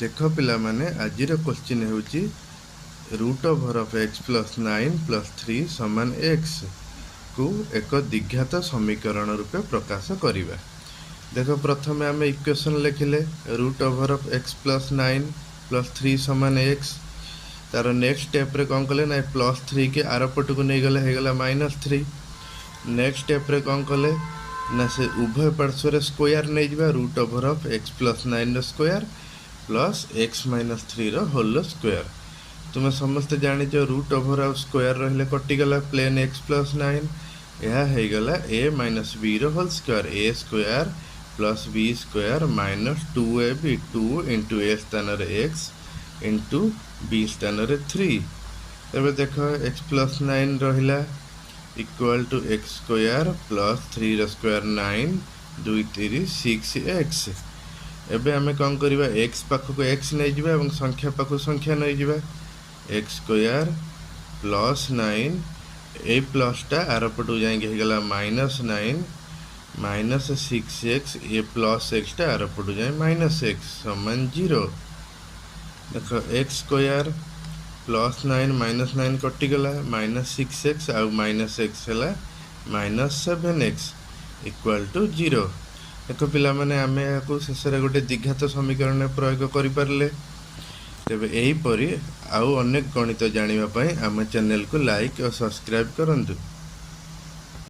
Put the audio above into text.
देख पिला माने आजिर क्वेश्चन होउची root over of x plus 9 plus 3 समान x को एक द्विघात समीकरण रूपे प्रकाश करिबा। देखो प्रथमे आम इक्वेशन लिखिले root over of x plus 9 plus 3 समान x। तार नेक्स्ट स्टेप रे कौन कले ना प्लस 3 के आर पट को नहीं गले हेगला -3। नेक्स्ट स्टेप रे कौन कले ना से उभय पार्श्व स्क्वायर नहीं जिबा root over of x plus 9 रो स्क्वायर प्लस x माइनस 3 रो होल स्क्वायर। तुम समस्त जानी रूट ओवर ऑफ स्क्वायर रहिले कटिगला प्लेन x प्लस 9 यह है गला a माइनस b रो whole square a square plus b square minus 2ab 2 into a स्थान रे x इंटू b स्थान रे 3। तबे देखो x प्लस 9 रहिला equal to x square plus 3 रो स्क्वायर 9 2 3 6x। एबे हमें कौन करिबा x पाखु को x नहीं जिबा एवं संख्या पाखु संख्या नहीं जिबा x स्क्वायर प्लस 9 ए प्लस टा आर पटु जाएंगे हेगला -9 माइनस 6x ए प्लस x टा आर पटु जाए -x समान 0। देखो x स्क्वायर प्लस 9 माइनस 9 कटि गला -6x आ -x हला -7x इक्वल टू 0। देखो पिला माने आमे याकू शेष रे गोटे द्विघात समीकरण में प्रयोग करि परले। तेबे एही परी आउ अनेक गणित जानिबा पई आम चैनल को लाइक और सब्सक्राइब करंतु।